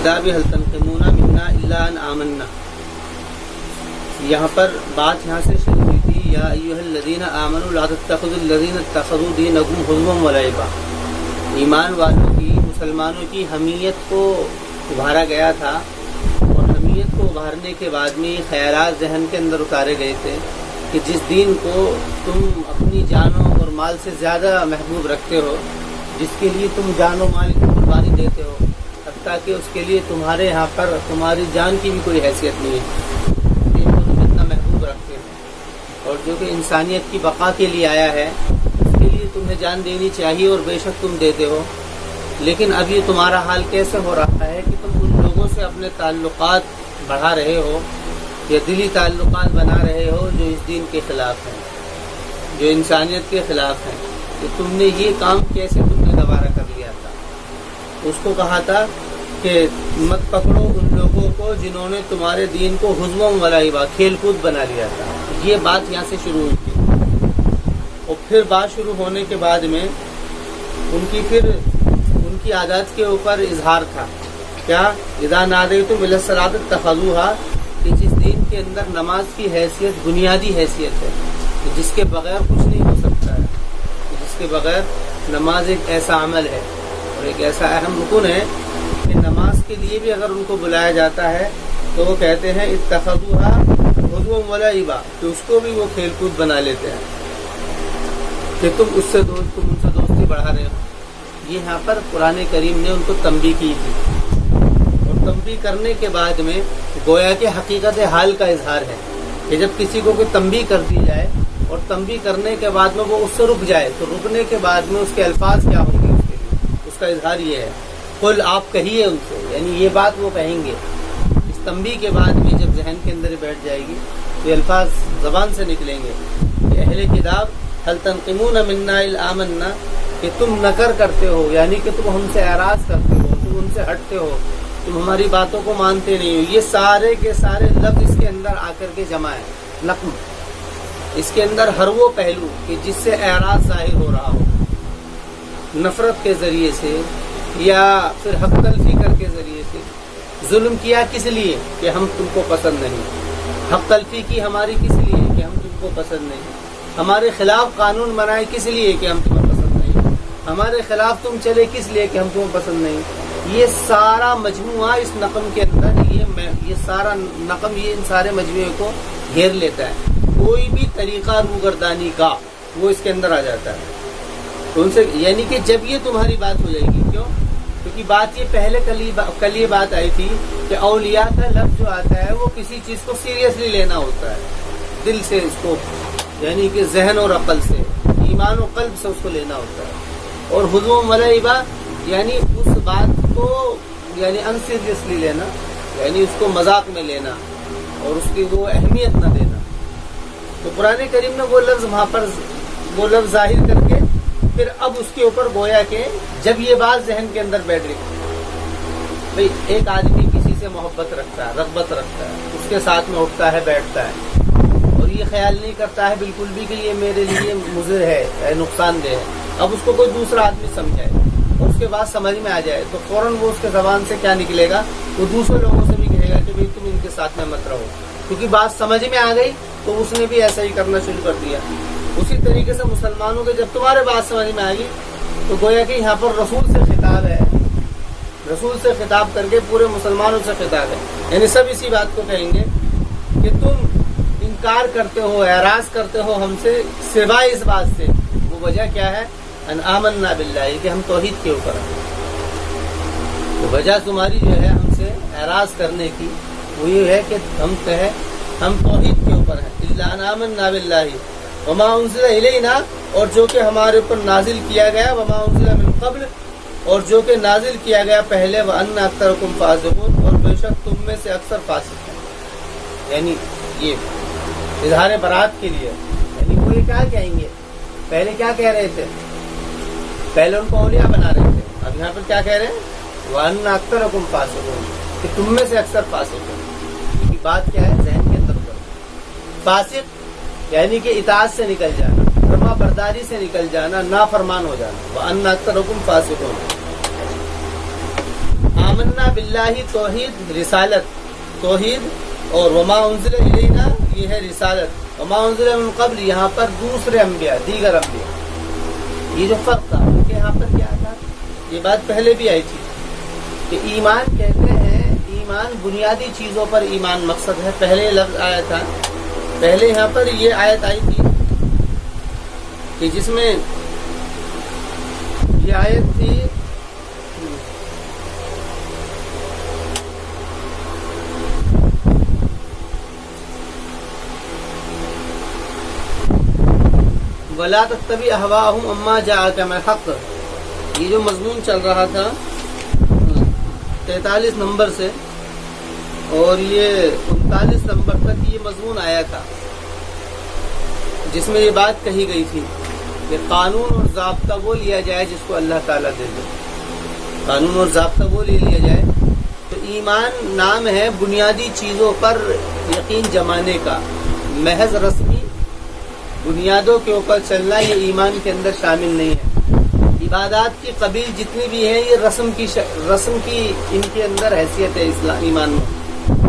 الکتاب هل تنقمون منا الا ان آمنا. یہاں پر بات یہاں سے شروع ہوئی تھی یا ایھا الذین آمنوا لا تتخذوا الذین اتخذوا دینکم ہزوا ولعبا. ایمان والوں کی، مسلمانوں کی حمیت کو ابھارا گیا تھا، اور حمیت کو ابھارنے کے بعد میں یہ خیالات ذہن کے اندر اتارے گئے تھے کہ جس دین کو تم اپنی جانوں اور مال سے زیادہ محبوب رکھتے ہو، جس کے لیے تم جان و مال کی قربانی دیتے ہو، حتیٰ کہ اس کے لیے تمہارے یہاں پر تمہاری جان کی بھی کوئی حیثیت نہیں ہے، دین کو تم اتنا محبوب رکھتے ہو، اور جو کہ انسانیت کی بقا کے لیے آیا ہے اس کے لیے تمہیں جان دینی چاہیے، اور بے شک تم دیتے ہو. لیکن اب یہ تمہارا حال کیسے ہو رہا ہے کہ تم ان لوگوں سے اپنے تعلقات بڑھا رہے ہو یا دلی تعلقات بنا رہے ہو جو اس دین کے خلاف ہیں، جو انسانیت کے خلاف ہیں. کہ تم نے یہ کام کیسے تم نے دوبارہ کر لیا تھا؟ اس کو کہا تھا کہ مت پکڑو ان لوگوں کو جنہوں نے تمہارے دین کو ہزوا ولعبا، کھیل کود بنا لیا تھا. یہ بات یہاں سے شروع ہوئی تھی، اور پھر بات شروع ہونے کے بعد میں ان کی عادات کے اوپر اظہار تھا. کیا؟ اذا نادیتم الی الصلاۃ اتخذوها، کہ جس دین کے اندر نماز کی حیثیت بنیادی حیثیت ہے، جس کے بغیر کچھ نہیں ہو سکتا ہے، جس کے بغیر نماز ایک ایسا عمل ہے اور ایک ایسا اہم رکن ہے کہ نماز کے لیے بھی اگر ان کو بلایا جاتا ہے تو وہ کہتے ہیں اتخذوها ہزوا ولعبا، کہ اس کو بھی وہ کھیل کود بنا لیتے ہیں کہ تم ان سے دوستی بڑھا رہے ہو. یہ یہاں پر قرآن کریم نے ان کو تنبیہ کی تھی، اور تنبیہ کرنے کے بعد میں گویا کہ حقیقت حال کا اظہار ہے کہ جب کسی کو کوئی تنبیہ کر دی جائے اور تنبیہ کرنے کے بعد میں وہ اس سے رک جائے تو رکنے کے بعد میں اس کے الفاظ کیا ہوں گے، اس کے لیے اس کا اظہار یہ ہے قل، آپ کہیے ان سے، یعنی یہ بات وہ کہیں گے. اس تنبیہ کے بعد بھی جب ذہن کے اندر بیٹھ جائے گی تو یہ الفاظ زبان سے نکلیں گے کہ اہل کتاب هل تنقمون منا الا آمنا، کہ تم نکر کرتے ہو، یعنی کہ تم ہم سے اعراض کرتے ہو، تم ان سے ہٹتے ہو، تم ہماری باتوں کو مانتے نہیں ہو. یہ سارے کے سارے لفظ اس کے اندر آ کر کے جمع ہے. نقم، اس کے اندر ہر وہ پہلو کہ جس سے اعراض ظاہر ہو رہا ہو، نفرت کے ذریعے سے یا پھر حق تلفی کر کے ذریعے سے. ظلم کیا کس لیے؟ کہ ہم تم کو پسند نہیں. حق تلفی کی ہماری کس لیے؟ کہ ہم تم کو پسند نہیں. ہمارے خلاف قانون بنائے کس لیے؟ کہ ہم تمہیں پسند نہیں. ہمارے خلاف تم چلے کس لیے؟ کہ ہم تمہیں پسند نہیں. یہ سارا مجموعہ اس نقم کے اندر یہ سارا نقم یہ ان سارے مجموعے کو گھیر لیتا ہے. کوئی بھی طریقہ روگردانی کا وہ اس کے اندر آ جاتا ہے. تو ان سے یعنی کہ جب یہ تمہاری بات ہو جائے گی، کیوں؟ کیونکہ بات یہ پہلے کل یہ بات آئی تھی کہ اولیاء کا لفظ جو آتا ہے وہ کسی چیز کو سیریسلی لینا ہوتا ہے، دل سے اس کو، یعنی کہ ذہن اور عقل سے، ایمان و قلب سے اس کو لینا ہوتا ہے. اور ہزوا ولعبا یعنی اس بات کو یعنی ان سیریسلی لینا، یعنی اس کو مذاق میں لینا اور اس کی وہ اہمیت نہ دینا. تو قرآن کریم نے وہ لفظ وہاں پر وہ لفظ ظاہر کر کے پھر اب اس کے اوپر گویا کہ جب یہ بات ذہن کے اندر بیٹھ گئی، بھئی ایک آدمی کسی سے محبت رکھتا ہے، رغبت رکھتا ہے، اس کے ساتھ میں اٹھتا ہے، بیٹھتا ہے، اور یہ خیال نہیں کرتا ہے بالکل بھی کہ یہ میرے لیے مضر ہے، نقصان دہ ہے. اب اس کو کوئی دوسرا آدمی سمجھائے اور اس کے بعد سمجھ میں آ جائے تو فوراً وہ اس کے زبان سے کیا نکلے گا؟ وہ دوسرے لوگوں سے بھی کہے گا کہ بھئی تم ان کے ساتھ میں مت رہو، کیونکہ بات سمجھ میں آ گئی تو اس نے بھی ایسا ہی کرنا شروع کر دیا. اسی طریقے سے مسلمانوں کے جب تمہارے بات سمجھ میں آ گئی تو گویا کہ یہاں پر رسول سے خطاب ہے، رسول سے خطاب کر کے پورے مسلمانوں سے خطاب ہے. یعنی سب اسی بات کو کہیں گے کہ تم انکار کرتے ہو، اعراض کرتے ہو ہم سے سوائے اس بات سے. وہ وجہ کیا ہے؟ ان آمنا باللہ، کہ ہم توحید کے اوپر ہیں. تو وجہ تمہاری جو ہے ہم سے اعراض کرنے کی وہ یہ ہے کہ ہم توحید کے اوپر ہیں. الا ان آمنا باللہ وما انزل الینا، اور جو کہ ہمارے اوپر نازل کیا گیا، وما انزل من قبل، اور جو کہ نازل کیا گیا پہلے، وان اکثرکم فاسقون، اور بے شک تم میں سے اکثر فاسق ہیں. یعنی یہ اظہار برات کے لیے، یعنی وہ یہ کیا کہیں گے؟ پہلے کیا کہہ رہے تھے؟ پہلے ان کو اولیاء بنا رہے تھے، اب یہاں پر کیا کہہ رہے ہیں؟ وان اکثرکم فاسقون، کہ تم میں سے اکثر فاسق ہیں. کیونکہ بات کیا ہے؟ ذہن کے اندر فاسق یعنی کہ اطاعت سے نکل جانا، فرما برداری سے نکل جانا، نافرمان ہو جانا. وَأَنَّ أَكْثَرَكُمْ فَاسِقُونَ. آمنا باللہ توحید رسالت، توحید، اور وما انزل الینا یہ ہے رسالت، وما انزل من قبل یہاں پر دوسرے انبیاء، دیگر انبیاء، یہ جو فرق تھا ان کے یہاں پر کیا تھا، یہ بات پہلے بھی آئی تھی کہ ایمان کہتے ہیں، ایمان بنیادی چیزوں پر ایمان مقصد ہے، پہلے لفظ آیا تھا، پہلے یہاں پر یہ آیت آئی تھی کہ جس میں یہ آیت تھی وَلَا تَتَّبِعْ أَهْوَاءَهُمْ عَمَّا جَاءَكَ مِنَ الْحَقِّ، یہ جو مضمون چل رہا تھا 43 نمبر سے اور یہ 39 نمبر تک یہ مضمون آیا تھا، جس میں یہ بات کہی گئی تھی کہ قانون اور ضابطہ وہ لیا جائے جس کو اللہ تعالیٰ دے دے، قانون اور ضابطہ وہ لے لیا جائے۔ تو ایمان نام ہے بنیادی چیزوں پر یقین جمانے کا، محض رسمی بنیادوں کے اوپر چلنا یہ ایمان کے اندر شامل نہیں ہے۔ عبادات کی قبیل جتنی بھی ہیں یہ رسم کی ان کے اندر حیثیت ہے اسلام ایمان میں۔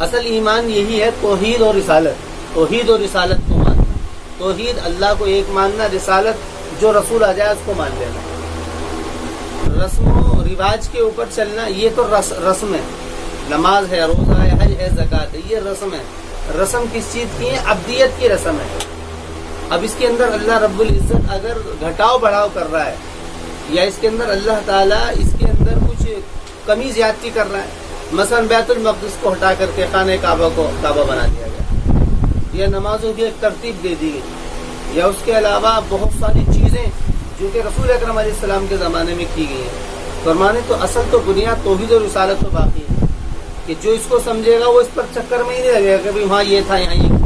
اصل ایمان یہی ہے توحید اور رسالت، توحید اور رسالت کو ماننا، توحید اللہ کو ایک ماننا، رسالت جو رسول آ جائے اس کو مان لینا، رسم و رواج کے اوپر چلنا یہ تو رسم ہے، نماز ہے، روزہ ہے، حج ہے، زکوٰۃ ہے، یہ رسم ہے۔ رسم کس چیز کی ہے؟ عبدیت کی رسم ہے۔ اب اس کے اندر اللہ رب العزت اگر گھٹاؤ بڑھاؤ کر رہا ہے یا اس کے اندر اللہ تعالیٰ اس کے اندر کچھ کمی زیادتی کر رہا ہے، مثلا بیت المقدس کو ہٹا کر کے خانہ کعبہ کو کعبہ بنا دیا گیا، یا نمازوں کی ایک ترتیب دے دی گئی، یا اس کے علاوہ بہت ساری چیزیں جو کہ رسول اکرم علیہ السلام کے زمانے میں کی گئی ہیں، فرمانے تو اصل تو بنیاد توحید اور رسالت تو باقی ہے کہ جو اس کو سمجھے گا وہ اس پر چکر میں ہی نہیں لگے گا کہ وہاں یہ تھا یہاں یہ،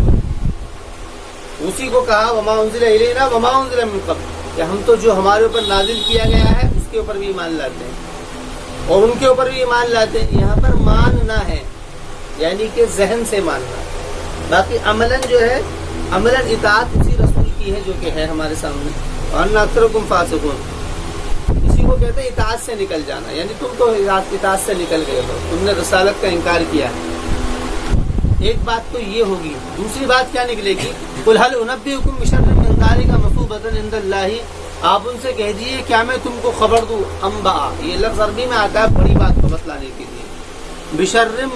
اسی کو کہا وما انزل الینا وما انزل من قبل، کہ ہم تو جو ہمارے اوپر نازل کیا گیا ہے اس کے اوپر بھی ایمان لاتے ہیں اور ان کے اوپر بھی ایمان لاتے ہیں۔ یہاں پر ماننا ہے یعنی کہ ذہن سے ماننا، باقی عملاً جو ہے عملاً اطاعت اسی رسول کی ہے جو کہ ہے ہمارے سامنے، وَأَنَّ أَكْثَرَكُمْ فَاسِقُونَ، اسی کو کہتے ہیں اطاعت سے نکل جانا، یعنی تم تو اطاعت سے نکل گئے ہو، تم نے رسالت کا انکار کیا ہے۔ ایک بات تو یہ ہوگی، دوسری بات کیا نکلے گی؟ قُلْ هَلْ أُنَبِّئُكُم بِشَرٍّ مِّن ذَلِكَ مَثُوبَةً عِندَ اللَّهِ، آپ ان سے کہہ دیجیے کیا میں تم کو خبر دوں، انباء یہ لفظ عربی میں آتا ہے بڑی بات کو بتلانے کے لیے، بشرم،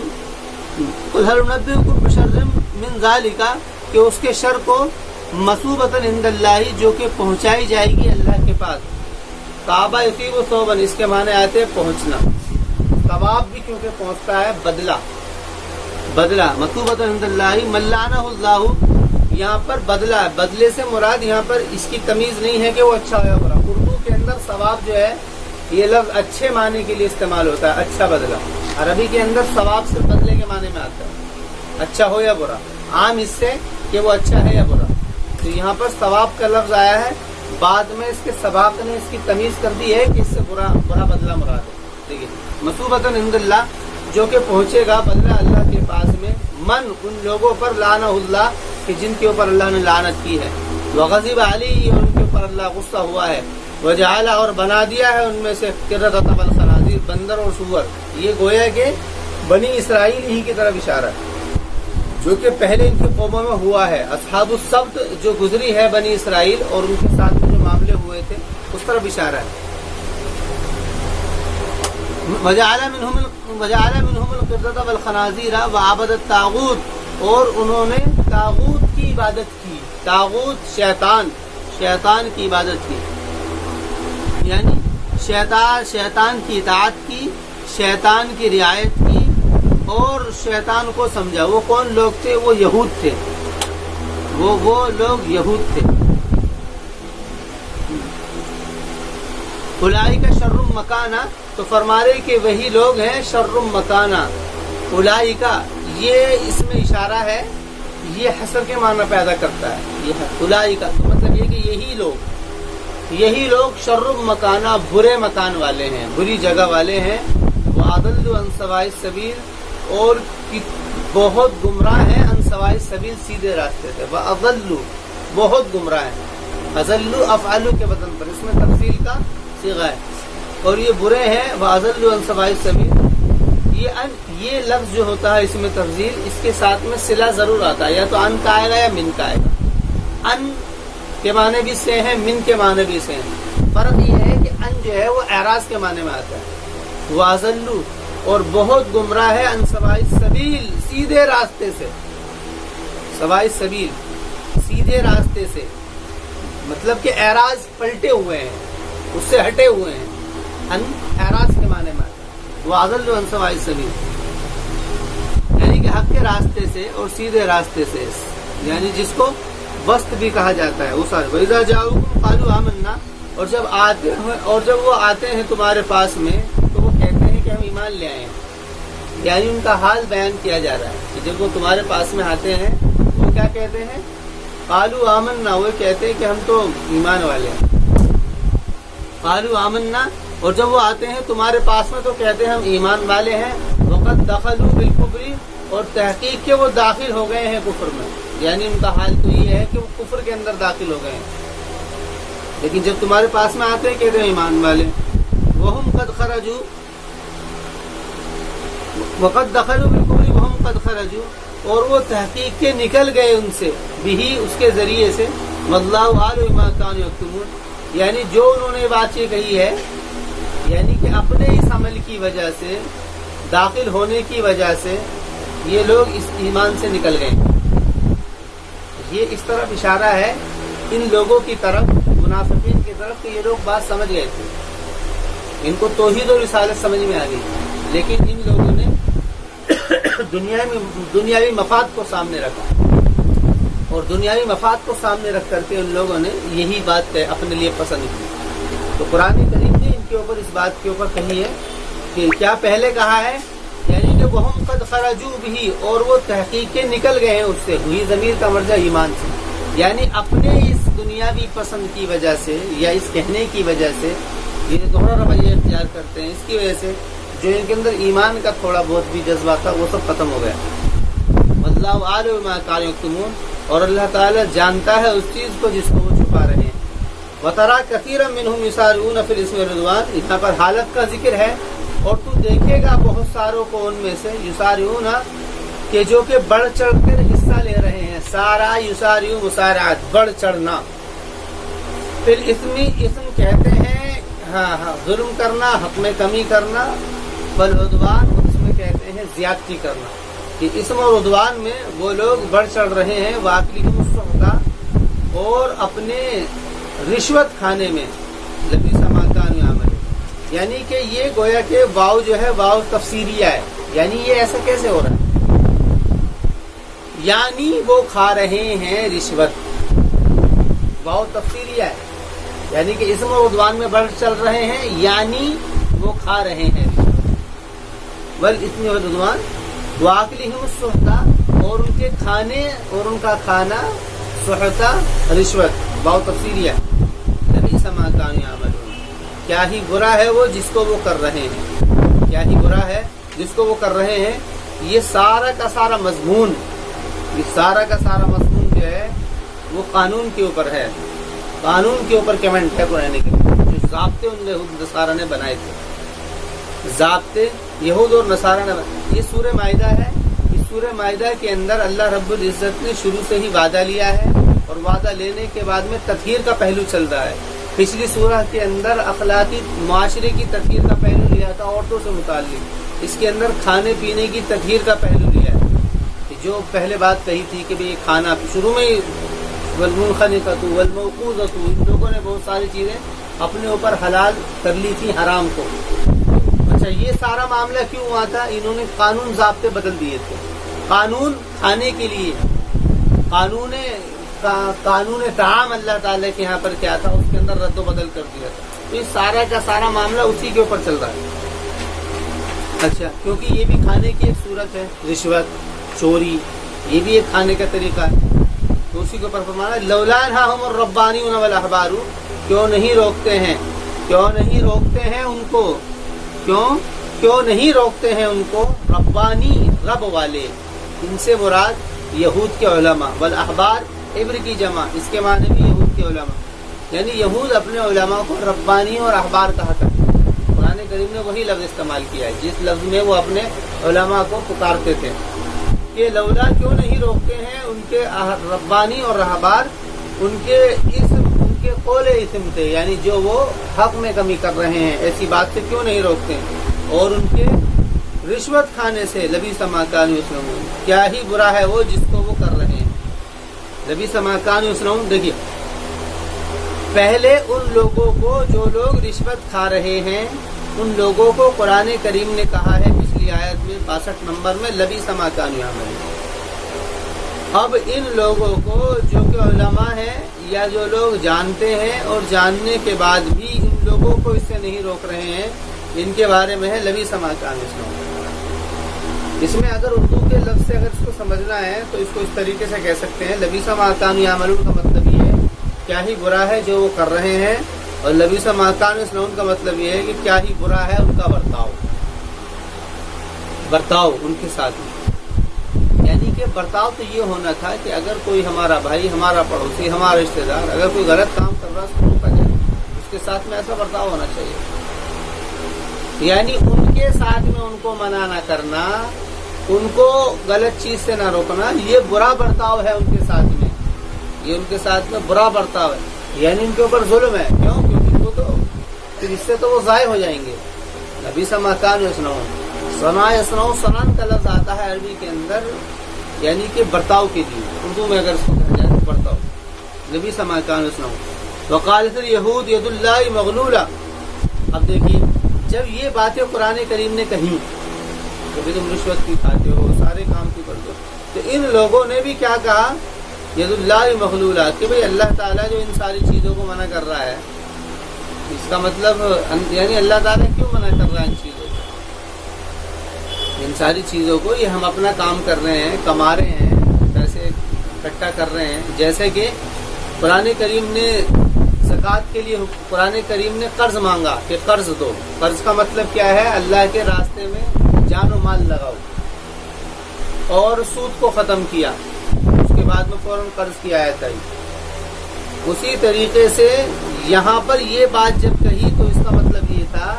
قُلْ هَلْ أُنَبِّئُكُم بِشَرٍّ مِّن ذَلِكَ کہ اس کے شر کو مثوبۃ عند اللہ جو کہ پہنچائی جائے گی اللہ کے پاس، کعبہ یصیب ثوبا اس کے معنی آتے پہنچنا، ثواب بھی کیونکہ پہنچتا ہے، بدلہ مثوبۃ عند اللہ من لعنہ اللہ، یہاں پر بدلہ ہے، بدلے سے مراد یہاں پر اس کی تمیز نہیں ہے کہ وہ اچھا ہو یا برا، اردو کے اندر ثواب جو ہے یہ لفظ اچھے معنی کے لیے استعمال ہوتا ہے، اچھا بدلہ، عربی کے اندر ثواب صرف بدلے کے معنی میں آتا ہے، اچھا ہو یا برا، عام اس سے کہ وہ اچھا ہے یا برا، تو یہاں پر ثواب کا لفظ آیا ہے، بعد میں اس کے سباق نے اس کی تمیز کر دی ہے کہ اس سے برا بدلہ مراد ہے۔ دیکھیے مثوبۃ عند اللہ جو کہ پہنچے گا بدلہ اللہ کے پاس میں، من ان لوگوں پر لعنہ اللہ کہ جن کے اوپر اللہ نے لعنت کی ہے، وغضب علیہ اور ان کے اوپر اللہ غصہ ہوا ہے، وجعل اور بنا دیا ہے ان میں سے قردۃ والخنازیر بندر اور سور، یہ گویا کہ بنی اسرائیل ہی کی طرف اشارہ ہے جو کہ پہلے ان کی قوموں میں ہوا ہے، اصحاب السبت جو گزری ہے بنی اسرائیل اور ان کے ساتھ جو معاملے ہوئے تھے اس طرف اشارہ ہے۔ وجعل منهم القردۃ والخنازیر وعبد الطاغوت، اور انہوں نے طاغوت کی عبادت کی، طاغوت شیطان کی عبادت کی، یعنی شیطان کی اطاعت کی، شیطان کی رعایت کی اور شیطان کو سمجھا۔ وہ کون لوگ تھے؟ وہ یہود تھے، وہ لوگ یہود تھے۔ اولئک شر مکانہ، تو فرما رہے کہ وہی لوگ ہیں شر مکانہ، اولئک یہ اس میں اشارہ ہے، یہ حصر کے معنی پیدا کرتا ہے، یہ اولئک تو مطلب یہ کہ یہی لوگ شر مکانہ برے مکان والے ہیں، بری جگہ والے ہیں، وَأَضَلُّوا عَن سَوَاءِ السَّبِيلِ اور بہت گمراہ ہیں، عن سواء السبیل سیدھے راستے سے، وَأَضَلُّوا بہت گمراہ ہیں، اضلوا افعلوا کے بدن پر اس میں تفصیل کا صیغہ ہے، اور یہ برے ہیں، وَأَضَلُّوا عَن سَوَاءِ السَّبِيلِ یہ لفظ جو ہوتا ہے اس میں تفضیل، اس کے ساتھ میں صلہ ضرور آتا ہے، یا تو ان کا آئے گا یا من کا آئے گا۔ ان کے معنی بھی سے ہیں، من کے معنی بھی سے ہیں۔ فرق یہ ہے کہ ان جو ہے وہ اعراض کے معنی میں آتا ہے، واضلو اور بہت گمراہ ہے، ان سوائی سبیل سیدھے راستے سے، سوائی سبیل سیدھے راستے سے، مطلب کہ اعراض پلٹے ہوئے ہیں، اس سے ہٹے ہوئے ہیں، ان اعراض کے معنی میں آتا ہے، واضلو ان سوائی سبیل، یعنی کہ حق کے راستے سے اور سیدھے راستے سے، یعنی جس کو وسط بھی کہا جاتا ہے، وہ سارے وَإِذَا جَاءُوكُمْ قَالُوا آمَنَّا، اور جب وہ آتے ہیں تمہارے پاس میں تو وہ کہتے ہیں کہ ہم ایمان لے آئے ہیں، یعنی ان کا حال بیان کیا جا رہا ہے کہ جب وہ تمہارے پاس میں آتے ہیں وہ کیا کہتے ہیں، قالوا آمنا، وہ کہتے ہیں کہ ہم تو ایمان والے ہیں، قالوا آمنا، اور جب وہ آتے ہیں تمہارے پاس میں تو کہتے ہیں ہم ایمان والے ہیں، وقد دخلوا بالکفر، اور تحقیق کے وہ داخل ہو گئے ہیں کفر میں، یعنی ان کا حال تو یہ ہے کہ وہ کفر کے اندر داخل ہو گئے ہیں، لیکن جب تمہارے پاس میں آتے ہیں کہتے ہیں ایمان والے، وہم قد خرجوا، وقد دخلوا بالکفر وہم قد خرجوا، اور وہ تحقیق کے نکل گئے ان سے، بھی اس کے ذریعے سے، واللہ عالم ما كانوا یکتمون، یعنی جو انہوں نے باتیں کہی ہے، یعنی کہ اپنے اس عمل کی وجہ سے، داخل ہونے کی وجہ سے یہ لوگ اس ایمان سے نکل گئے۔ یہ اس طرف اشارہ ہے ان لوگوں کی طرف، منافقین کی طرف، کہ یہ لوگ بات سمجھ گئے تھے، ان کو توحید و رسالت سمجھ میں آ گئی، لیکن ان لوگوں نے دنیاوی مفاد کو سامنے رکھا، اور دنیاوی مفاد کو سامنے رکھ کر کے ان لوگوں نے یہی بات اپنے لیے پسند کی۔ تو قرآن کریم نے ان کے اوپر اس بات کے اوپر کہی ہے کہ کیا پہلے کہا ہے، یعنی کہ وہم قد خرجوا بھی، اور وہ تحقیق کے نکل گئے ہیں اس سے، ہوئی ضمیر کا مرجع ایمان سے، یعنی اپنے اس دنیاوی پسند کی وجہ سے یا اس کہنے کی وجہ سے یہ دوہرا رویہ اختیار کرتے ہیں، اس کی وجہ سے جو ان کے اندر ایمان کا تھوڑا بہت بھی جذبہ تھا وہ سب ختم ہو گیا۔ واللہ عالم ما كانوا یکتمون، اور اللہ تعالیٰ جانتا ہے اس چیز کو جس کو وہ چھپا رہے ہیں۔ وَتَرَى كَثِيرًا مِّنْهُمْ يُسَارِعُونَ فِي الْإِثْمِ وَالْعُدْوَانِ، یہاں پر حالت کا ذکر ہے، اور تو دیکھے گا بہت ساروں کو ان میں سے، یسارعون، کہ جو کہ بڑھ چڑھ کر حصہ لے رہے ہیں، سارا یسارعو مسارعات، بڑھ چڑھنا، پھر اسم کہتے ہیں ظلم کرنا، حق میں کمی کرنا، والعدوان اس میں کہتے ہیں زیادتی کرنا، کہ اسم اور عدوان میں وہ لوگ بڑھ چڑھ رہے ہیں، واکلہم السحت، اور اپنے رشوت کھانے میں، لبئس ما كانوا يعملون، یعنی کہ یہ گویا کہ واو جو ہے واو تفسیریہ ہے، یعنی یہ ایسا کیسے ہو رہا ہے، یعنی وہ کھا رہے ہیں رشوت، واو تفسیریہ ہے، یعنی کہ اسم اور عدوان میں بڑھ چل رہے ہیں، یعنی وہ کھا رہے ہیں رشوت، والاسم والعدوان واکلہم السحت، اور ان کے کھانے اور ان کا کھانا، سحتا رشوت، واو تفسیریہ، لبئس ما كانوا يعملون، کیا ہی برا ہے وہ جس کو وہ کر رہے ہیں، کیا ہی برا ہے جس کو وہ کر رہے ہیں۔ یہ سارا کا سارا مضمون، یہ سارا کا سارا مضمون جو ہے وہ قانون کے اوپر ہے، قانون کے اوپر کمنٹ ہے قرآن کے، جو ضابطے ان یہود نصارہ نے بنائے تھے، ضابطے یہود اور نصارہ نے بنائے۔ یہ سورہ مائدہ ہے، اس سورہ مائدہ کے اندر اللہ رب العزت نے شروع سے ہی وعدہ لیا ہے، اور وعدہ لینے کے بعد میں تطہیر کا پہلو چل رہا ہے۔ پچھلی سورہ کے اندر اخلاقی معاشرے کی تطہیر کا پہلو لیا تھا، عورتوں سے متعلق، اس کے اندر کھانے پینے کی تطہیر کا پہلو لیا ہے، کہ جو پہلے بات کہی تھی کہ یہ کھانا شروع میں ہی، والمنخنقۃ والموقوذۃ، ان لوگوں نے بہت ساری چیزیں اپنے اوپر حلال کر لی تھی حرام کو۔ اچھا، یہ سارا معاملہ کیوں ہوا تھا؟ انہوں نے قانون ضابطے بدل دیے تھے، قانون کھانے کے لیے، قانون طعام اللہ تعالیٰ کے یہاں پر کیا تھا، اس کے اندر رد و بدل کر دیا تھا۔ تو یہ سارا کا سارا معاملہ اسی کے اوپر چل رہا ہے۔ اچھا، کیونکہ یہ بھی کھانے کی ایک صورت ہے، رشوت، چوری، یہ بھی ایک کھانے کا طریقہ ہے، تو اسی کے اوپر فرمانا لولا ینہاہم الربانیون والاحبار، کیوں نہیں روکتے ہیں ان کو، کیوں نہیں روکتے ہیں ان کو، ربانی رب والے، ان سے مراد یہود کے علماء، والاحبار ابر کی جمع، اس کے معنی بھی یہود کے علماء، یعنی یہود اپنے علماء کو ربانی اور احبار کہا کرتے ہیں۔ قرآن کریم نے وہی لفظ استعمال کیا ہے جس لفظ میں وہ اپنے علماء کو پکارتے تھے کہ لولا کیوں نہیں روکتے ہیں ان کے ربانی اور رہبار ان کے قول اسم تھے، یعنی جو وہ حق میں کمی کر رہے ہیں ایسی بات سے کیوں نہیں روکتے ہیں، اور ان کے رشوت کھانے سے لبیس ما کانوا یصنعون، کیا ہی برا ہے وہ جس کو وہ کر رہے ہیں۔ لبیس ما کانوا یصنعون، دیکھیے پہلے ان لوگوں کو جو لوگ رشوت کھا رہے ہیں ان لوگوں کو قرآن کریم نے کہا ہے پچھلی آیت میں 62 نمبر میں لبیس ما کانوا یعملون۔ اب ان لوگوں کو جو کہ علماء ہیں یا جو لوگ جانتے ہیں اور جاننے کے بعد بھی ان لوگوں کو اس سے نہیں روک رہے ہیں، ان کے بارے میں ہے لبیس ما کانوا یصنعون۔ اس میں اگر اردو کے لفظ سے اگر اس کو سمجھنا ہے تو اس کو اس طریقے سے کہہ سکتے ہیں، لبیس ما کانوا یعملون کا مطلب یہ ہے کیا ہی برا ہے جو وہ کر رہے ہیں، اور لبیس ما کانوا یصنعون کا مطلب یہ ہے کہ کیا ہی برا ہے ان کا برتاؤ ان کے ساتھ میں۔ یعنی کہ برتاؤ تو یہ ہونا تھا کہ اگر کوئی ہمارا بھائی، ہمارا پڑوسی، ہمارا رشتہ دار اگر کوئی غلط کام کر رہا ہے اس کو روکا جائے، اس کے ساتھ میں ایسا برتاؤ ہونا چاہیے۔ یعنی ان کے ساتھ میں ان کو منع نہ کرنا، ان کو غلط چیز سے نہ روکنا، یہ برا برتاؤ ہے ان کے ساتھ میں، یہ ان کے ساتھ میں برا برتاؤ ہے، یعنی ان کے اوپر ظلم ہے۔ کیوں؟ کیونکہ وہ تو پھر اس سے تو وہ ضائع ہو جائیں گے۔ لبیس ما کانوا یصنعون، صنع یصنع، صنعن کا لفظ آتا ہے عربی کے اندر یعنی کہ برتاؤ کے لیے، اردو میں اگر اس کو کہا جائے تو برتاؤ، لبیس ما کانوا یصنعون۔ وقالت الیہود ید اللہ مغلولہ، اب دیکھیے جب یہ باتیں قرآن کریم نے کہیں، کبھی تم رشوت کی کھاتے ہو، سارے کام کی کرتے ہو، تو ان لوگوں نے بھی کیا کہا، ید اللہ مغلولہ، کہ بھئی اللہ تعالیٰ جو ان ساری چیزوں کو منع کر رہا ہے، اس کا مطلب یعنی اللہ تعالیٰ کیوں منع کر رہا ہے ان چیزوں کو، ان ساری چیزوں کو، یہ ہم اپنا کام کر رہے ہیں، کما رہے ہیں، پیسے اکٹھا کر رہے ہیں۔ جیسے کہ قرآن کریم نے زکوٰۃ کے لیے قرآن کریم نے قرض مانگا کہ قرض دو، قرض کا مطلب کیا ہے، اللہ کے راستے میں جان و مال لگاؤ، اور سود کو ختم کیا، اس کے بعد میں فوراً قرض کی آیت آئی۔ اسی طریقے سے یہاں پر یہ بات جب کہی تو اس کا مطلب یہ تھا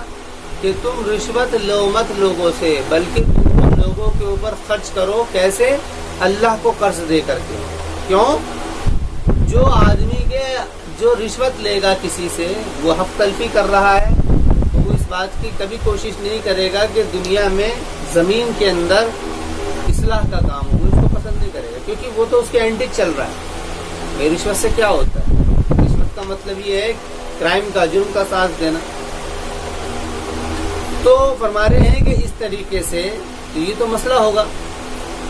کہ تم رشوت لو مت لوگوں سے، بلکہ تم ان لوگوں کے اوپر خرچ کرو، کیسے، اللہ کو قرض دے کر کے۔ کیوں؟ جو آدمی کے جو رشوت لے گا کسی سے، وہ حق تلفی کر رہا ہے، تو وہ اس بات کی کبھی کوشش نہیں کرے گا کہ دنیا میں زمین کے اندر اصلاح کا کام ہو، اس کو پسند نہیں کرے گا، کیونکہ وہ تو اس کے اینٹک چل رہا ہے۔ بھائی رشوت سے کیا ہوتا ہے؟ رشوت کا مطلب یہ ہے کرائم کا، جرم کا ساتھ دینا۔ تو فرما رہے ہیں کہ اس طریقے سے تو یہ تو مسئلہ ہوگا،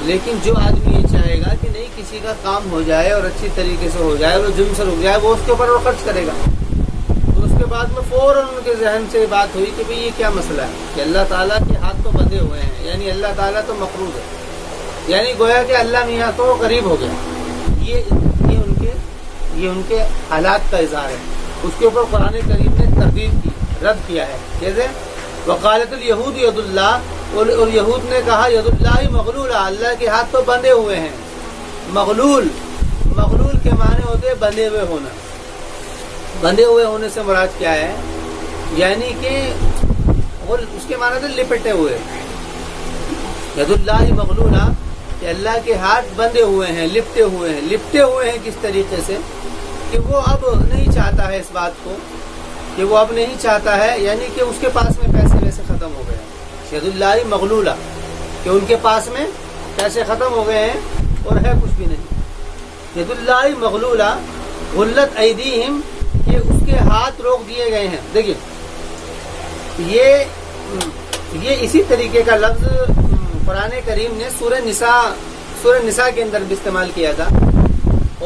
لیکن جو آدمی یہ چاہے گا کہ نہیں کسی کا کام ہو جائے اور اچھی طریقے سے ہو جائے، وہ جرم سے رک جائے، وہ اس کے اوپر وہ خرچ کرے گا۔ تو اس کے بعد میں فوراً ان کے ذہن سے بات ہوئی کہ بھئی یہ کیا مسئلہ ہے کہ اللہ تعالیٰ کے ہاتھ تو بندھے ہوئے ہیں، یعنی اللہ تعالیٰ تو مقروض ہے، یعنی گویا کہ اللہ میاں تو قریب ہو گیا۔ یہ ان کے حالات کا اظہار ہے۔ اس کے اوپر قرآن کریم نے تردید کی، رد کیا ہے، جیسے وقالت الیہود ید اللہ، اور یہود نے کہا ید اللہ مغلولہ، اللہ کے ہاتھ تو بندھے ہوئے ہیں۔ مغلول کے معنی ہوتے ہیں بندھے ہوئے ہونا۔ بندھے ہوئے ہونے سے مراد کیا ہے، یعنی کہ اس کے معنی تھے لپٹے ہوئے۔ ید اللہ مغلولہ کہ اللہ کے ہاتھ بندھے ہوئے ہیں، لپٹے ہوئے ہیں۔ لپٹے ہوئے ہیں کس طریقے سے کہ وہ اب نہیں چاہتا ہے اس بات کو، کہ وہ اب نہیں چاہتا ہے، یعنی کہ اس کے پاس میں پیسے ویسے ختم ہو گئے ہیں۔ ید اللہ مغلولہ کہ ان کے پاس میں پیسے ختم ہو گئے ہیں اور ہے کچھ بھی نہیں۔ ید اللہ مغلولہ، غلت ایدیہم کہ اس کے ہاتھ روک دیے گئے ہیں۔ دیکھیے یہ اسی طریقے کا لفظ قرآن کریم نے سورہ نساء کے اندر بھی استعمال کیا تھا،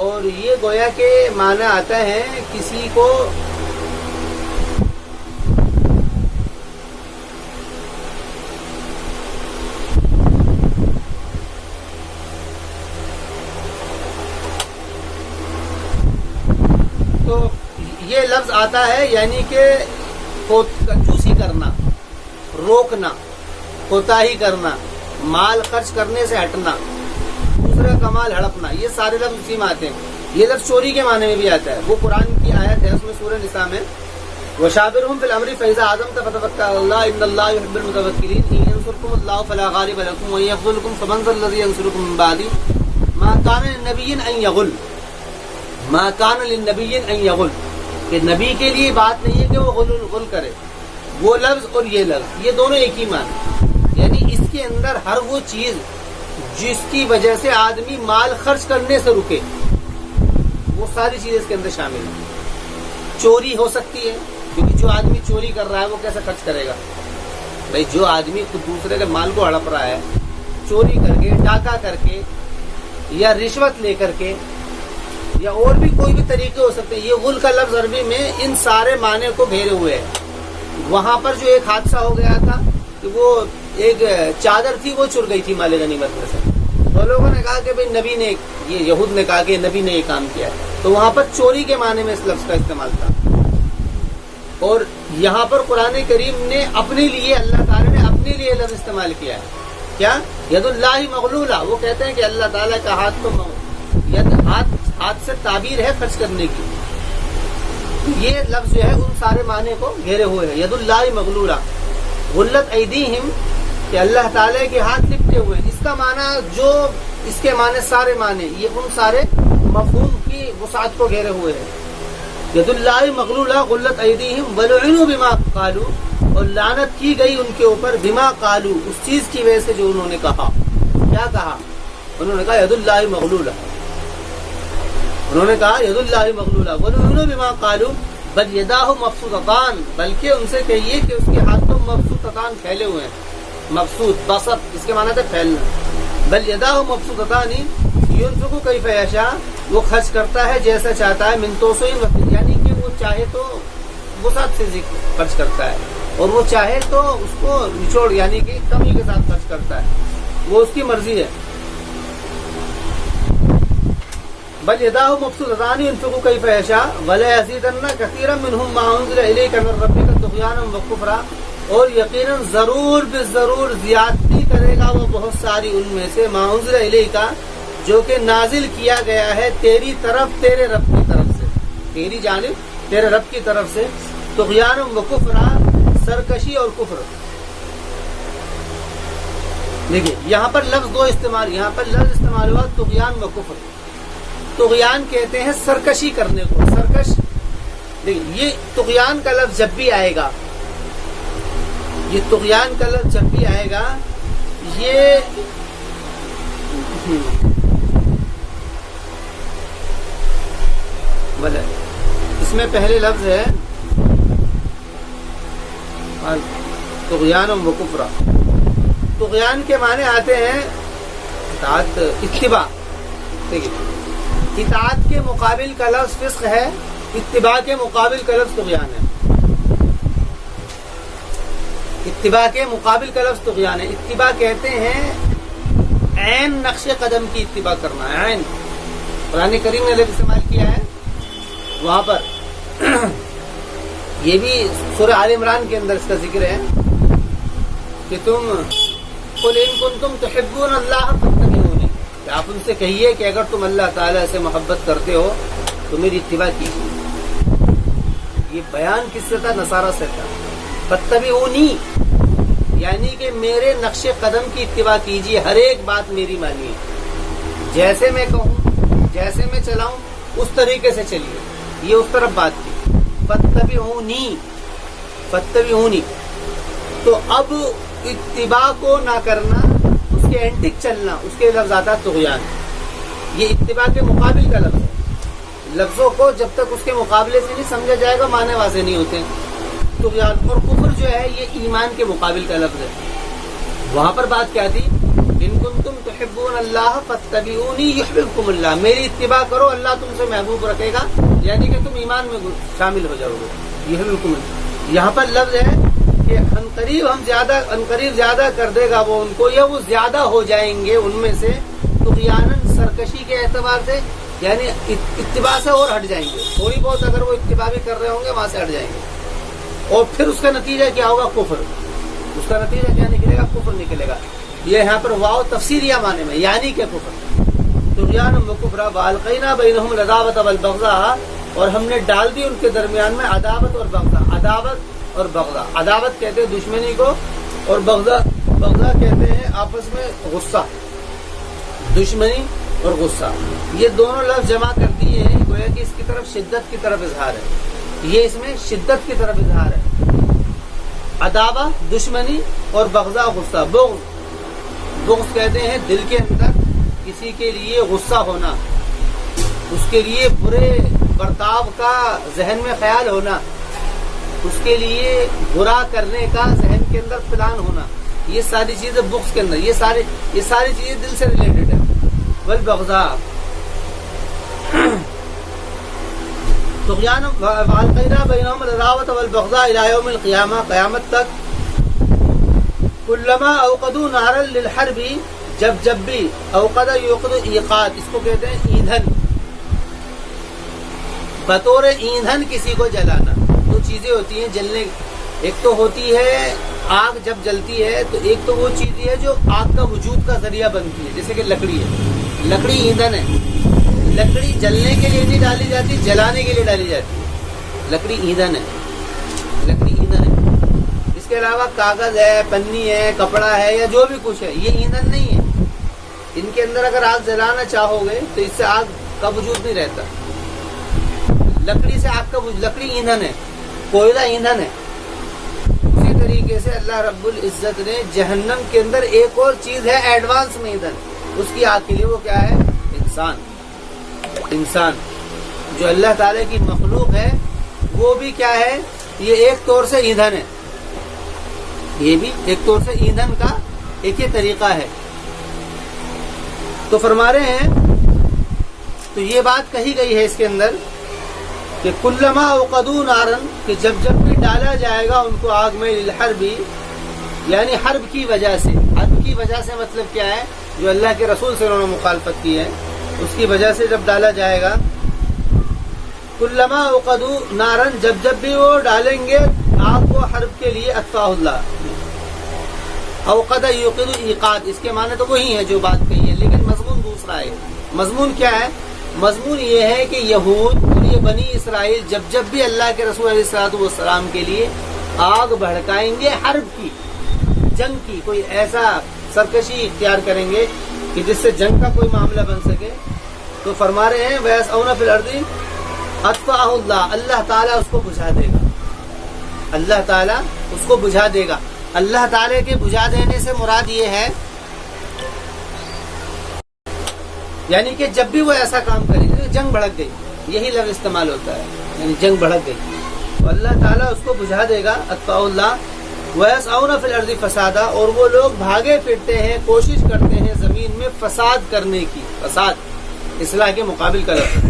اور یہ گویا کہ معنی آتا ہے کسی کو تو یہ لفظ آتا ہے یعنی کہ کنجوسی کرنا، روکنا، کوتاہی کرنا، مال خرچ کرنے سے ہٹنا، دوسرے کا مال ہڑپنا، یہ سارے لفظ اسی میں آتے ہیں۔ یہ لفظ چوری کے معنی میں بھی آتا ہے، وہ قرآن کی آیت ہے، اس میں سورہ نساء میں وشاورهم في الامر فاذا عزمت فتوكل على الله ان الله يحب المتوكلين ان ينصركم الله فلا غالب لكم وان يخذلكم فمن ذا الذي ينصركم من بعده ما كان للنبي ان يغل ما كان للنبي ان يغل کہ نبی کے لیے بات نہیں ہے کہ وہ غل کرے. وہ لفظ اور یہ لفظ یہ دونوں ایک ہی معنی، یعنی اس کے اندر ہر وہ چیز جس کی وجہ سے آدمی مال خرچ کرنے سے رکے وہ ساری چیزیں اس کے اندر شامل ہیں. چوری ہو سکتی ہے کیونکہ جو آدمی چوری کر رہا ہے وہ کیسے خرچ کرے گا؟ بھائی جو آدمی خود دوسرے کے مال کو ہڑپ رہا ہے چوری کر کے، ڈاکہ کر کے، یا رشوت لے کر کے، یا اور بھی کوئی بھی طریقے ہو سکتے ہیں. یہ غل کا لفظ عربی میں ان سارے معنی کو گھیرے ہوئے ہے. وہاں پر جو ایک حادثہ ہو گیا تھا کہ وہ ایک چادر تھی وہ چر گئی تھی مال غنیمت میں سے، تو لوگوں نے کہا کہ بھائی نبی نے، یہ یہود نے کہا کہ نبی نے یہ کام کیا ہے، تو وہاں پر چوری کے معنی میں اس لفظ کا استعمال تھا. اور یہاں پر قرآن کریم نے اپنے لیے، اللہ تعالیٰ نے اپنے لیے لفظ استعمال کیا ہے. کیا؟ ید اللہ مغلولہ. وہ کہتے ہیں کہ اللہ تعالیٰ کا ہاتھ تو ہاتھ سے تعبیر ہے خرچ کرنے کی. یہ لفظ جو ہے ان سارے معنی کو گھیرے ہوئے ہے. ید اللہ مغلولہ، غلت ایدیہم کہ اللہ تعالیٰ کے ہاتھ لپٹے ہوئے. اس کا معنی جو اس کے معنی سارے معنی یہ ان سارے مفہوم کی وسعت کو گھیرے ہوئے ہیں. ید اللہ مغلولہ غلت ایدیہم ولعنوا بما قالوا، اور لعنت کی گئی ان کے اوپر بما قالوا، اس چیز کی وجہ سے جو انہوں نے کہا. کیا کہا؟ انہوں نے کہا ید اللہ مغلولہ. انہوں نے کہا ید اللہ مغلولہ ولعنوا بما قالوا بل یداہ مبسوطتان، بلکہ ان سے کہیے کہ اس کے ہاتھوں مبسوطتان پھیلے ہوئے ہیں. مبسوط بسط اس کے معنی تھا پھیلنا. بل یداہ مبسوطتان ینفق کیف یشاء، وہ خرچ کرتا ہے جیسا چاہتا ہے. من توسع، یعنی کہ وہ چاہے تو وسعت سے خرچ کرتا ہے اور وہ چاہے تو اس کو نچوڑ یعنی کہ کمی کے ساتھ خرچ کرتا ہے. وہ اس کی مرضی ہے. بل یداہ مبسوطتان ینفق کیف یشاء ولا یزیدن کثیرا منهم ما انزل الیک من ربک طغیانا وکفرا، اور یقیناً ضرور بالضرور زیادتی کرے گا وہ بہت ساری ان میں سے ما انزل الیک، جو کہ نازل کیا گیا ہے تیری طرف، تیرے رب کی طرف سے، تیری جانب تیرے رب کی طرف سے. طغیانا وکفرا، سرکشی اور کفر. دیکھیے یہاں پر لفظ دو استعمال، یہاں پر لفظ استعمال ہوا طغیان و کفر. طغیان کہتے ہیں سرکشی کرنے کو، سرکش. دیکھیے یہ طغیان کا لفظ جب بھی آئے گا، یہ طغیان کا لفظ جب بھی آئے گا، یہ بلے اس میں پہلے لفظ ہے طغیان و کفرا. طغیان کے معنی آتے ہیں اطاعت، اتباع. دیکھیے اطاعت کے مقابل کا لفظ فسق ہے، اتباع کے مقابل کا لفظ طغیان ہے. اتباع کے مقابل کا لفظ طغیان ہے. اتباع کہتے ہیں عین نقش قدم کی اتباع کرنا ہے. عین قرآن کریم نے لفظ استعمال کیا ہے وہاں پر. یہ بھی سورہ آل عمران کے اندر اس کا ذکر ہے کہ تم قل ان کنتم تحبون اللہ فاتبعونی، کہ آپ ان سے کہیے کہ اگر تم اللہ تعالیٰ سے محبت کرتے ہو تو میری اتباع کیجیے. یہ بیان کس سے تھا؟ نصارہ سے تھا. فاتبعونی یعنی کہ میرے نقش قدم کی اتباع کیجیے، ہر ایک بات میری مانیے، جیسے میں کہوں، جیسے میں چلاؤں اس طریقے سے چلیے. یہ اس طرف بات کی. فاتبعونی، فاتبعونی. تو اب اتباع کو نہ کرنا، اس کے اینٹک چلنا، اس کے لفظ آتا طغیان. یہ اتباع کے مقابل کا لفظ ہے. لفظوں کو جب تک اس کے مقابلے سے نہیں سمجھا جائے گا معنی واضح نہیں ہوتے. طغیان اور کفر جو ہے یہ ایمان کے مقابل کا لفظ ہے. وہاں پر بات کیا تھی؟ ان کنتم تحبون اللہ فاتبعونی یحببکم اللہ، میری اتباع کرو اللہ تم سے محبوب رکھے گا، یعنی کہ تم ایمان میں شامل ہو جاؤ گے. یحببکم اللہ. یہاں پر لفظ ہے کہ عنقریب زیادہ کر دے گا وہ ان کو، یا وہ زیادہ ہو جائیں گے ان میں سے طغیاناً سرکشی کے اعتبار سے، یعنی اتباع سے اور ہٹ جائیں گے. تھوڑی بہت اگر وہ اتباع بھی کر رہے ہوں گے وہاں سے ہٹ جائیں گے. اور پھر اس کا نتیجہ کیا ہوگا؟ کفر. اس کا نتیجہ کیا نکلے گا؟ کفر نکلے گا. یہ یہاں پر واو تفسیریہ معنی میں، یعنی کہ کفر. طغیان و کفر والقینا بینہم العداوۃ والبغضاء اور ہم نے ڈال دی ان کے درمیان میں عداوت اور بغضا. عداوت اور بغضا، عداوت کہتے ہیں دشمنی کو، اور بغضا کہتے ہیں آپس میں غصہ. دشمنی اور غصہ یہ دونوں لفظ جمع کر دیے ہیں، گویا کہ اس کی طرف شدت کی طرف اظہار ہے. یہ اس میں شدت کی طرف اظہار ہے. عداوت دشمنی اور بغضا غصہ. بغض کہتے ہیں دل کے اندر کسی کے لیے غصہ ہونا، اس کے لیے برے برتاؤ کا ذہن میں خیال ہونا، اس کے لیے برا کرنے کا ذہن کے اندر پلان ہونا. یہ ساری چیزیں بغض کے اندر، یہ ساری چیزیں دل سے ریلیٹڈ ہے. والبغضاء طغیان والقینا بینہم العداوۃ والبغضاء الی یوم القیامہ، قیامت تک. کلما اوقدوا نارا للحرب، جب بھی اوقد یوقد ایقاد، اس کو کہتے ہیں ایندھن، بطور ایندھن کسی کو جلانا. دو چیزیں ہوتی ہیں جلنے، ایک تو ہوتی ہے آگ جب جلتی ہے تو ایک تو وہ چیز ہے جو آگ کا وجود کا ذریعہ بنتی ہے، جیسے کہ لکڑی ہے. لکڑی ایندھن ہے. لکڑی جلنے کے لیے نہیں ڈالی جاتی، جلانے کے لیے ڈالی جاتی. لکڑی ایندھن ہے. لکڑی ایندھن ہے. اس کے علاوہ کاغذ ہے، پنی ہے، کپڑا ہے، یا جو بھی کچھ ہے، یہ ایندھن نہیں ہے. ان کے اندر اگر آگ جلانا چاہو گے تو اس سے آگ کا وجود نہیں رہتا. لکڑی سے آگ کا وجود، لکڑی ایندھن ہے، کوئلہ ایندھن ہے. اسی طریقے سے اللہ رب العزت نے جہنم کے اندر ایک اور چیز ہے ایڈوانس میں ایندھن، اس کی آگ کے لیے، وہ کیا ہے؟ انسان جو اللہ تعالی کی مخلوق ہے، وہ بھی کیا ہے؟ یہ ایک طور سے ایندھن ہے. یہ بھی ایک طور سے ایندھن کا ایک ہی طریقہ ہے. تو فرما رہے ہیں، تو یہ بات کہی گئی ہے اس کے اندر کہ کلما اوقدوا نارن، کہ جب بھی ڈالا جائے گا ان کو آگ میں، للحرب یعنی حرب کی وجہ سے. حرب کی وجہ سے مطلب کیا ہے؟ جو اللہ کے رسول سے انہوں نے مخالفت کی ہے، اس کی وجہ سے جب ڈالا جائے گا. کلما اوقدوا نارن، جب بھی وہ ڈالیں گے آگ کو حرب کے لیے، اطفاء اللہ. اوقد یوقد ایقاد، اس کے معنی تو وہی ہے جو بات کہی ہے، لیکن مضمون دوسرا ہے. مضمون کیا ہے؟ مضمون یہ ہے کہ یہود اور یہ بنی اسرائیل جب بھی اللہ کے رسول علیہ الصلوۃ والسلام کے لیے آگ بھڑکائیں گے، حرب کی، جنگ کی، کوئی ایسا سرکشی اختیار کریں گے کہ جس سے جنگ کا کوئی معاملہ بن سکے، تو فرما رہے ہیں وَيَسْعَوْنَ فِي الْأَرْضِ أَطْفَأَهُ اللَّهُ، اللہ تعالیٰ اس کو بجھا دے گا. اللہ تعالیٰ اس کو بجھا دے گا. اللہ تعالیٰ کے بجھا دینے سے مراد یہ ہے یعنی کہ جب بھی وہ ایسا کام کرے، جنگ بھڑک گئی، یہی لفظ استعمال ہوتا ہے، یعنی جنگ بھڑک گئی، تو اللہ تعالیٰ اس کو بجھا دے گا. اطفاء اللہ وَيَسْعَوْنَ فِي الْأَرْضِ فَسَادًا، اور وہ لوگ بھاگے پھرتے ہیں، کوشش کرتے ہیں زمین میں فساد کرنے کی. فساد اصلاح کے مقابل کا لفظ.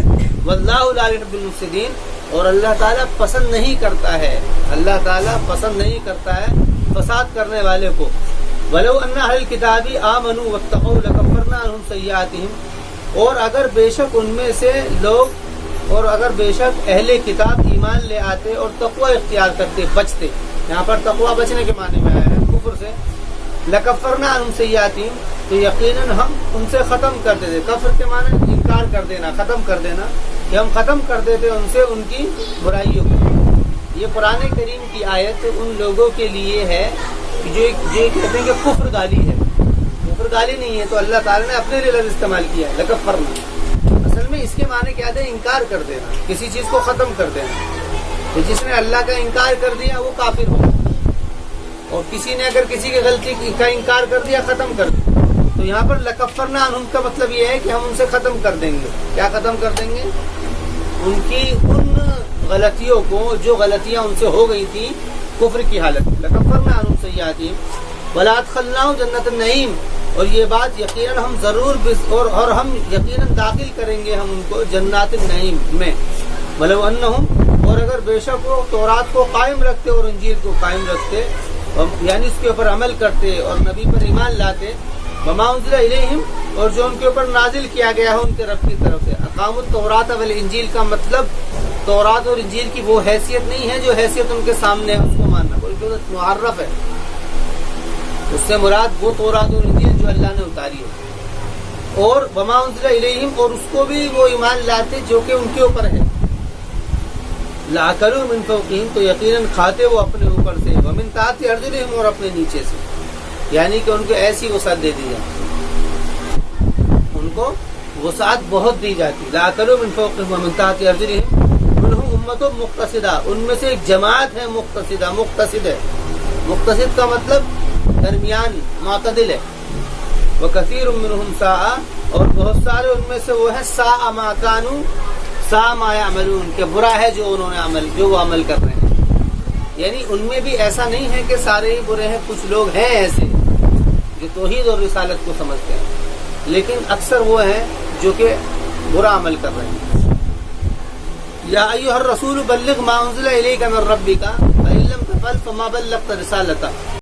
وَاللَّهُ لَا يُحِبُّ الْمُفْسِدِينَ، اور اللہ تعالیٰ پسند نہیں کرتا ہے، اللہ تعالیٰ پسند نہیں کرتا ہے فساد کرنے والے کو. وَلَوْ أَنَّ أَهْلَ الْكِتَابِ آمَنُوا وَاتَّقَوْا لَكَفَّرْنَا عَنْهُمْ سَيِّئَاتِهِمْ، اور اگر بے شک ان میں سے لوگ، اور اگر بے شک اہل کتاب ایمان لے آتے اور تقوی اختیار کرتے، بچتے، یہاں پر تقوی بچنے کے معنی میں آیا ہے کفر سے، لَكَفَّرْنَا عَنْهُمْ سَيِّئَاتِهِمْ، تو یقیناً ہم ان سے ختم کر دیتے. کفر کے معنی انکار کر دینا، ختم کر دینا، کہ ہم ختم کر دیتے ان سے ان کی برائیوں کو. یہ قرآن کریم کی آیت ان لوگوں کے لیے ہے جو کہتے ہیں کہ کفر گالی ہے. کفر گالی نہیں ہے، تو اللہ تعالیٰ نے اپنے لیے لفظ استعمال کیا ہے لَكَفَّرْنَا. اصل میں اس کے معنی کیا تھے؟ انکار کر دینا، کسی چیز کو ختم کر دینا. تو جس نے اللہ کا انکار کر دیا وہ کافر ہو، اور کسی نے اگر کسی کی غلطی کا انکار کر دیا، ختم کر دیا. تو یہاں پر لَكَفَّرْنَا عَنْهُمْ کا مطلب یہ ہے کہ ہم ان سے ختم کر دیں گے. کیا ختم کر دیں گے؟ ان کی ان غلطیوں کو جو غلطیاں ان سے ہو گئی تھیں کفر کی حالت میں. لَكَفَّرْنَا عَنْهُمْ سَيِّئَاتِهِمْ وَلَأَدْخَلْنَاهُمْ جَنَّةَ النَّعِيمِ، اور یہ بات یقیناً ہم ضرور اور ہم یقیناً داخل کریں گے ہم ان کو جنات النعیم میں. وَلَوْ أَنَّهُمْ، اور اگر بے شک وہ تورات کو قائم رکھتے اور انجیل کو قائم رکھتے، یعنی اس کے اوپر عمل کرتے اور نبی پر ایمان لاتے، وَمَا أُنزِلَ إِلَيْهِمْ، اور جو ان کے اوپر نازل کیا گیا ہے ان کے رب کی طرف سے. اقاموا التوراۃ والانجیل کا مطلب تورات اور انجیل کی وہ حیثیت نہیں ہے جو حیثیت ان کے سامنے ہے اس کو ماننا، بلکہ معرف ہے. اس سے مراد وہ تورات اور انجیل جو اللہ نے اتاری ہے. اور وما انزل الیہم، اور اس کو بھی وہ ایمان لاتے جو کہ ان کے اوپر ہے. لَأَكَلُوا مِن فَوْقِهِمْ تو یقیناً کھاتے وہ اپنے اوپر سے، وَمِن تَحْتِ أَرْجُلِهِمْ اور اپنے نیچے سے، یعنی کہ ان کو ایسی وسعت دے دی جاتی، ان کو وسعت بہت دی جاتی. لَأَكَلُوا مِن فَوْقِهِمْ وَمِن تَحْتِ أَرْجُلِهِمْ منهم أُمَّةٌ مُقْتَصِدَةٌ ان میں سے ایک جماعت ہے مقتصدہ. مقتصد ہے، مقتصد کا مطلب درمیان، معتدل ہے. وَكَثِيرٌ مِّنْهُمْ سَاءَ اور بہت سارے ان میں سے وہ ہیں سَاءَ مَا كَانُوا سَاءَ مَا يَعْمَلُونَ کہ برا ہے جو انہوں نے جو وہ عمل کر رہے ہیں. یعنی ان میں بھی ایسا نہیں ہے کہ سارے ہی برے ہیں، کچھ لوگ ہیں ایسے جو توحید اور رسالت کو سمجھتے ہیں، لیکن اکثر وہ ہیں جو کہ برا عمل کر رہے ہیں. یا ایھا الرسول بلغ ما انزل الیک من ربک فإن لم تفعل فما بلغت رسالتہ